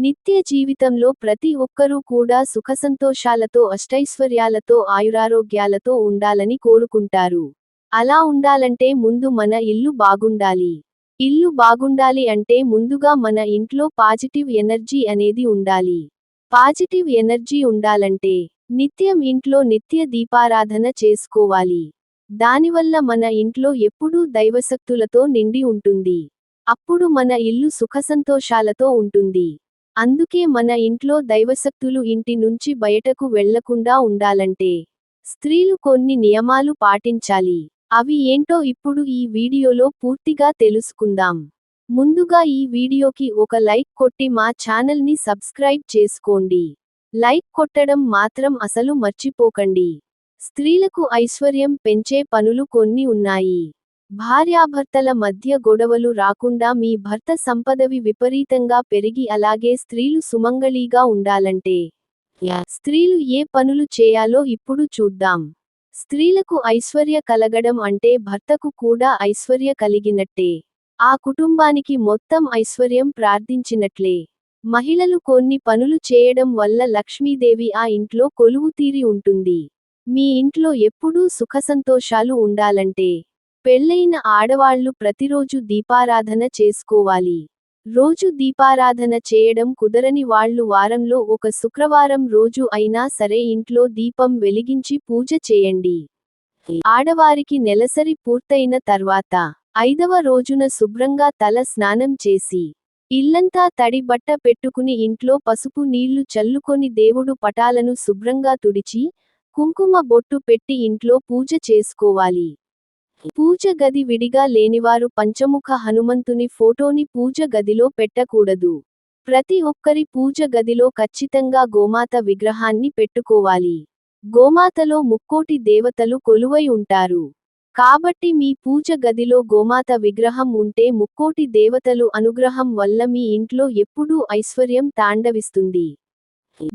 నిత్య జీవితంలో ప్రతి ఒక్కరూ కూడా సుఖసంతోషాలతో అష్టైశ్వర్యాలతో ఆయురారోగ్యాలతో ఉండాలని కోరుకుంటారు. అలా ఉండాలంటే ముందు మన ఇల్లు బాగుండాలి. ఇల్లు బాగుండాలి అంటే ముందుగా మన ఇంట్లో పాజిటివ్ ఎనర్జీ అనేది ఉండాలి. పాజిటివ్ ఎనర్జీ ఉండాలంటే నిత్యం ఇంట్లో నిత్య దీపారాధన చేసుకోవాలి. దానివల్ల మన ఇంట్లో ఎప్పుడూ దైవశక్తులతో నిండి ఉంటుంది. అప్పుడు మన ఇల్లు సుఖసంతోషాలతో ఉంటుంది. అందుకే మన ఇంట్లో దైవశక్తులు ఇంటి నుంచి బయటకు వెళ్లకుండా ఉండాలంటే స్త్రీలు కొన్ని నియమాలు పాటించాలి. అవి ఏంటో ఇప్పుడు ఈ వీడియోలో పూర్తిగా తెలుసుకుందాం. ముందుగా ఈ వీడియోకి ఒక లైక్ కొట్టి మా ఛానల్ని సబ్స్క్రైబ్ చేసుకోండి. లైక్ కొట్టడం మాత్రం అసలు మర్చిపోకండి. స్త్రీలకు ఐశ్వర్యం పెంచే పనులు కొన్ని ఉన్నాయి. భార్యాభర్తల మధ్య గొడవలు రాకుండా మీ భర్త సంపదవి విపరీతంగా పెరిగి అలాగే స్త్రీలు సుమంగళిగా ఉండాలంటే స్త్రీలు ఏ పనులు చేయాలో ఇప్పుడు చూద్దాం. స్త్రీలకు ఐశ్వర్య కలగడం అంటే భర్తకు కూడా ఐశ్వర్య కలిగినట్టే. ఆ కుటుంబానికి మొత్తం ఐశ్వర్యం ప్రార్థించినట్లే. మహిళలు కొన్ని పనులు చేయడం వల్ల లక్ష్మీదేవి ఆ ఇంట్లో కొలువుతీరి ఉంటుంది. మీ ఇంట్లో ఎప్పుడూ సుఖసంతోషాలు ఉండాలంటే పెళ్లైన ఆడవాళ్లు ప్రతిరోజు దీపారాధన చేసుకోవాలి. రోజు దీపారాధన చేయడం కుదరని వాళ్లు వారంలో ఒక శుక్రవారం రోజు అయినా సరే ఇంట్లో దీపం వెలిగించి పూజ చేయండి. ఆడవారికి నెలసరి పూర్తయిన తర్వాత 5వ రోజున శుభ్రంగా తల స్నానం చేసి ఇల్లంతా తడి బట్ట పెట్టుకుని ఇంట్లో పసుపు నీళ్లు చల్లుకొని దేవుడు పటాలను శుభ్రంగా తుడిచి కుంకుమ బొట్టు పెట్టి ఇంట్లో పూజ చేసుకోవాలి. పూజ గది విడిగా లేనివారు పంచముఖ హనుమంతుని ఫోటోని పూజ గదిలో పెట్టకూడదు. ప్రతి ఒక్కరి పూజ గదిలో ఖచ్చితంగా గోమాత విగ్రహాన్ని పెట్టుకోవాలి. గోమాతలో ముక్కోటి దేవతలు కొలువై ఉంటారు. కాబట్టి మీ పూజ గదిలో గోమాత విగ్రహం ఉంటే ముక్కోటి దేవతలు అనుగ్రహం వల్ల మీ ఇంట్లో ఎప్పుడూ ఐశ్వర్యం తాండవిస్తుంది.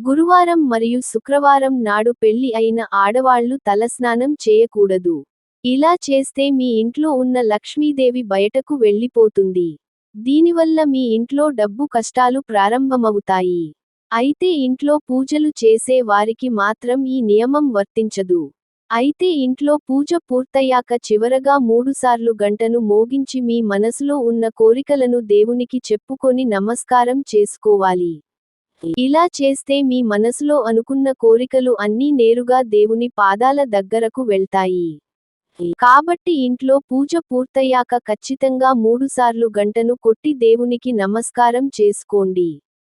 గురువారం మరియు శుక్రవారం నాడు పెళ్లి అయిన ఆడవాళ్లు తలస్నానం చేయకూడదు. ఇలా చేస్తే మీ ఇంట్లో ఉన్న లక్ష్మీదేవి బయటకు వెళ్ళిపోతుంది. దీనివల్ల మీ ఇంట్లో డబ్బు కష్టాలు ప్రారంభమవుతాయి. అయితే ఇంట్లో పూజలు చేసే వారికి మాత్రం ఈ నియమం వర్తించదు. అయితే ఇంట్లో పూజ పూర్తయ్యాక చివరగా 3 సార్లు గంటను మోగించి మీ మనసులో ఉన్న కోరికలను దేవునికి చెప్పుకొని నమస్కారం చేసుకోవాలి. ఇలా చేస్తే మీ మనసులో అనుకున్న కోరికలు అన్నీ నేరుగా దేవుని పాదాల దగ్గరకు వెళ్తాయి. కాబట్టి ఇంట్లో పూజ పూర్తయ్యాక ఖచ్చితంగా 3 సార్లు గంటను కొట్టి దేవునికి నమస్కారం చేసుకోండి.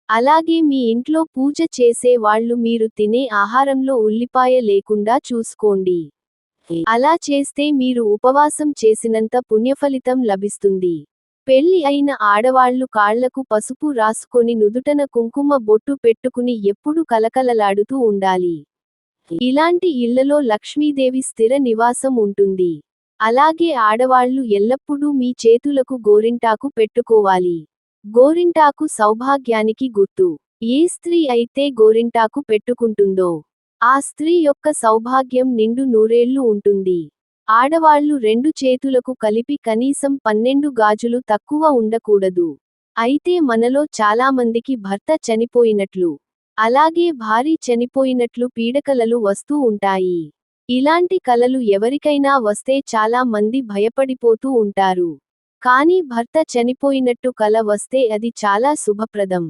అలాగే మీ ఇంట్లో పూజ చేసే వాళ్ళు మీరు తినే ఆహారంలో ఉల్లిపాయ లేకుండా చూసుకోండి. అలా చేస్తే మీరు ఉపవాసం చేసినంత పుణ్యఫలితం లభిస్తుంది. పెళ్లి అయిన ఆడవాళ్లు కాళ్లకు పసుపు రాసుకొని నుదుటన కుంకుమ బొట్టు పెట్టుకుని ఎప్పుడూ కలకలలాడుతూ ఉండాలి. ఇలాంటి ఇళ్లలో లక్ష్మీదేవి స్థిర నివాసం ఉంటుంది. అలాగే ఆడవాళ్లు ఎల్లప్పుడూ మీ చేతులకు గోరింటాకు పెట్టుకోవాలి. గోరింటాకు సౌభాగ్యానికి గుర్తు. ఏ స్త్రీ అయితే గోరింటాకు పెట్టుకుంటుందో ఆ స్త్రీ యొక్క సౌభాగ్యం నిండు నూరేళ్లు ఉంటుంది. ఆడవాళ్లు 2 చేతులకు కలిపి కనీసం 12 గాజులు తక్కువ ఉండకూడదు. అయితే మనలో చాలామందికి భర్త చనిపోయినట్లు అలాగే భార్య చనిపోయినట్లు పీడకలలు వస్తూ ఉంటాయి. ఇలాంటి కలలు ఎవరికైనా వస్తే చాలా మంది భయపడిపోతూ ఉంటారు. కానీ భర్త చనిపోయినట్టు కల వస్తే అది చాలా శుభప్రదం.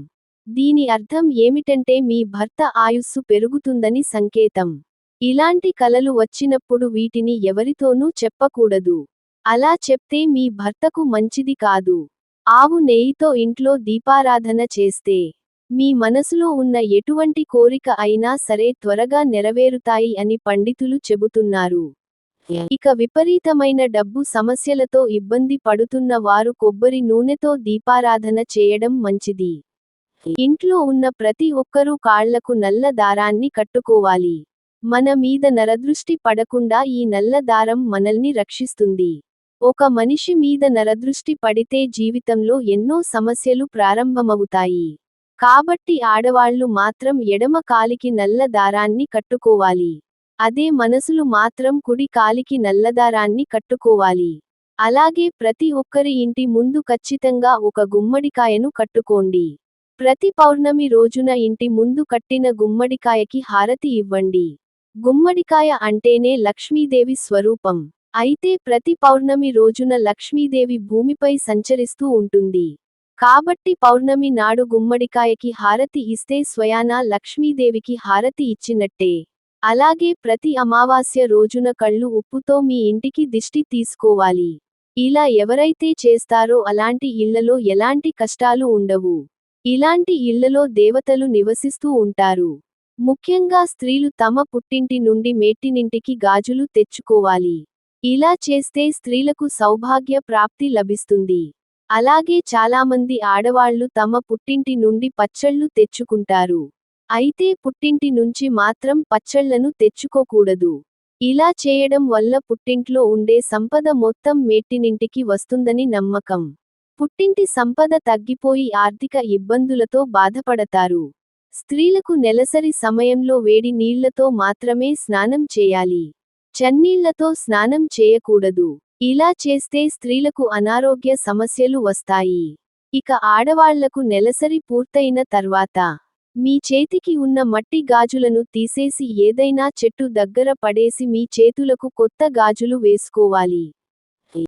దీని అర్థం ఏమిటంటే మీ భర్త ఆయుస్సు పెరుగుతుందని సంకేతం. ఇలాంటి కలలు వచ్చినప్పుడు వీటిని ఎవరితోనూ చెప్పకూడదు. అలా చెప్తే మీ భర్తకు మంచిది కాదు. ఆవు నెయ్యితో ఇంట్లో దీపారాధన చేస్తే మీ మనసులో ఉన్న ఎటువంటి కోరిక అయినా సరే త్వరగా నెరవేరుతాయి అని పండితులు చెబుతున్నారు. ఇక విపరీతమైన డబ్బు సమస్యలతో ఇబ్బంది పడుతున్న వారు కొబ్బరి నూనెతో దీపారాధన చేయడం మంచిది. ఇంట్లో ఉన్న ప్రతి ఒక్కరూ కాళ్లకు నల్ల దారాన్ని కట్టుకోవాలి. మన మీద నరదృష్టి పడకుండా ఈ నల్ల దారం మనల్ని రక్షిస్తుంది. ఒక మనిషి మీద నరదృష్టి పడితే జీవితంలో ఎన్నో సమస్యలు ప్రారంభమవుతాయి. కాబట్టి ఆడవాళ్లు మాత్రం ఎడమ కాలికి నల్ల దారాన్ని కట్టుకోవాలి. అదే మనసులు మాత్రం కుడి కాలికి నల్లదారాన్ని కట్టుకోవాలి. అలాగే ప్రతి ఒక్కరి ఇంటి ముందు ఖచ్చితంగా ఒక గుమ్మడికాయను కట్టుకోండి. ప్రతి పౌర్ణమి రోజున ఇంటి ముందు కట్టిన గుమ్మడికాయకి హారతి ఇవ్వండి. గుమ్మడికాయ అంటేనే లక్ష్మీదేవి స్వరూపం. అయితే ప్రతి పౌర్ణమి రోజున లక్ష్మీదేవి భూమిపై సంచరిస్తూ ఉంటుంది. కాబట్టి పౌర్ణమి నాడు గుమ్మడికాయకి హారతి ఇస్తే స్వయానా లక్ష్మీదేవికి హారతి ఇచ్చినట్టే. అలాగే ప్రతి అమావాస్య రోజున కళ్ళు ఉప్పుతో మీ ఇంటికి దిష్టి తీసుకోవాలి. ఇలా ఎవరైతే చేస్తారో అలాంటి ఇళ్లలో ఎలాంటి కష్టాలు ఉండవు. ఇలాంటి ఇళ్లలో దేవతలు నివసిస్తూ ఉంటారు. ముఖ్యంగా స్త్రీలు తమ పుట్టింటి నుండి మెట్టినింటికి గాజులు తెచ్చుకోవాలి. ఇలా చేస్తే స్త్రీలకు సౌభాగ్య ప్రాప్తి లభిస్తుంది. అలాగే చాలామంది ఆడవాళ్లు తమ పుట్టింటి నుండి పచ్చళ్ళు తెచ్చుకుంటారు. అయితే పుట్టింటి నుంచి మాత్రం పచ్చళ్లను తెచ్చుకోకూడదు. ఇలా చేయడం వల్ల పుట్టింట్లో ఉండే సంపద మొత్తం మెట్టినింటికి వస్తుందని నమ్మకం. పుట్టింటి సంపద తగ్గిపోయి ఆర్థిక ఇబ్బందులతో బాధపడతారు. స్త్రీలకు నెలసరి సమయంలో వేడి నీళ్లతో మాత్రమే స్నానం చేయాలి. చన్నీళ్లతో స్నానం చేయకూడదు. ఇలా చేస్తే స్త్రీలకు అనారోగ్య సమస్యలు వస్తాయి. ఇక ఆడవాళ్లకు నెలసరి పూర్తయిన తర్వాత మీ చేతికి ఉన్న మట్టి గాజులను తీసేసి ఏదైనా చెట్టు దగ్గర పడేసి మీ చేతులకు కొత్త గాజులు వేసుకోవాలి.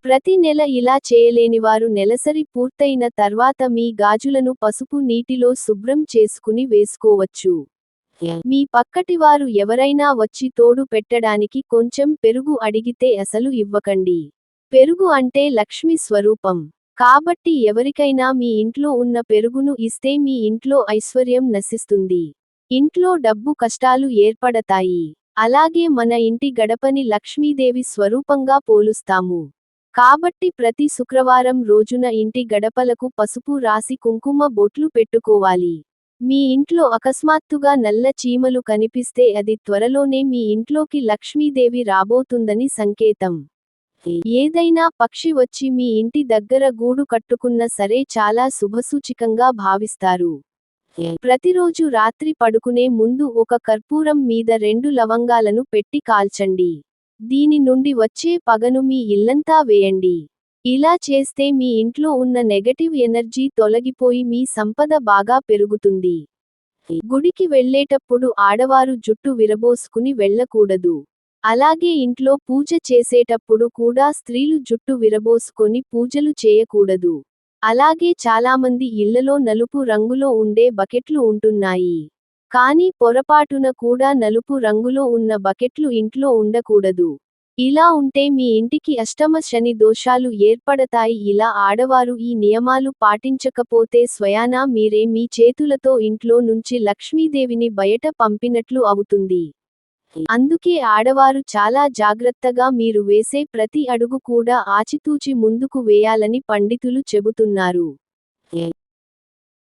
ప్రతి నెల ఇలా చేయలేనివారు నెలసరి పూర్తయిన తర్వాత మీ గాజులను పసుపు నీటిలో శుభ్రం చేసుకుని వేసుకోవచ్చు. మీ పక్కటివారు ఎవరైనా వచ్చి తోడు పెట్టడానికి కొంచెం పెరుగు అడిగితే అసలు ఇవ్వకండి. పెరుగు అంటే లక్ష్మి స్వరూపం. కాబట్టి ఎవరికైనా మీ ఇంట్లో ఉన్న పెరుగును ఇస్తే మీ ఇంట్లో ఐశ్వర్యం నశిస్తుంది. ఇంట్లో డబ్బు కష్టాలు ఏర్పడతాయి. అలాగే మన ఇంటి గడపని లక్ష్మీదేవి స్వరూపంగా పోలుస్తాము. కాబట్టి ప్రతి శుక్రవారం రోజున ఇంటి గడపలకు పసుపు రాసి కుంకుమ బొట్లు పెట్టుకోవాలి. మీ ఇంట్లో అకస్మాత్తుగా నల్ల చీమలు కనిపిస్తే అది త్వరలోనే మీ ఇంట్లోకి లక్ష్మీదేవి రాబోతుందని సంకేతం. ఏదైనా పక్షి వచ్చి మీ ఇంటి దగ్గర గూడు కట్టుకున్న సరే చాలా శుభసూచికంగా భావిస్తారు. ప్రతిరోజు రాత్రి పడుకునే ముందు ఒక కర్పూరం మీద 2 లవంగాలను పెట్టి కాల్చండి. దీని నుండి వచ్చే పగను మీ ఇల్లంతా వేయండి. ఇలా చేస్తే మీ ఇంట్లో ఉన్న నెగటివ్ ఎనర్జీ తొలగిపోయి మీ సంపద బాగా పెరుగుతుంది. గుడికి వెళ్ళేటప్పుడు ఆడవారు జుట్టు విరబోసుకుని వెళ్ళకూడదు. అలాగే ఇంట్లో పూజ చేసేటప్పుడు కూడా స్త్రీలు జుట్టు విరబోసుకొని పూజలు చేయకూడదు. అలాగే చాలామంది ఇళ్లలో నలుపు రంగులో ఉండే బకెట్లు ఉంటున్నాయి. కానీ పొరపాటున కూడా నలుపు రంగులో ఉన్న బకెట్లు ఇంట్లో ఉండకూడదు. ఇలా ఉంటే మీ ఇంటికి అష్టమ శని దోషాలు ఏర్పడతాయి. ఇలా ఆడవారు ఈ నియమాలు పాటించకపోతే స్వయానా మీరే మీ చేతులతో ఇంట్లో నుంచి లక్ష్మీదేవిని బయట పంపినట్లు అవుతుంది. అందుకే ఆడవారు చాలా జాగ్రత్తగా మీరు వేసే ప్రతి అడుగు కూడా ఆచితూచి ముందుకు వేయాలని పండితులు చెబుతున్నారు.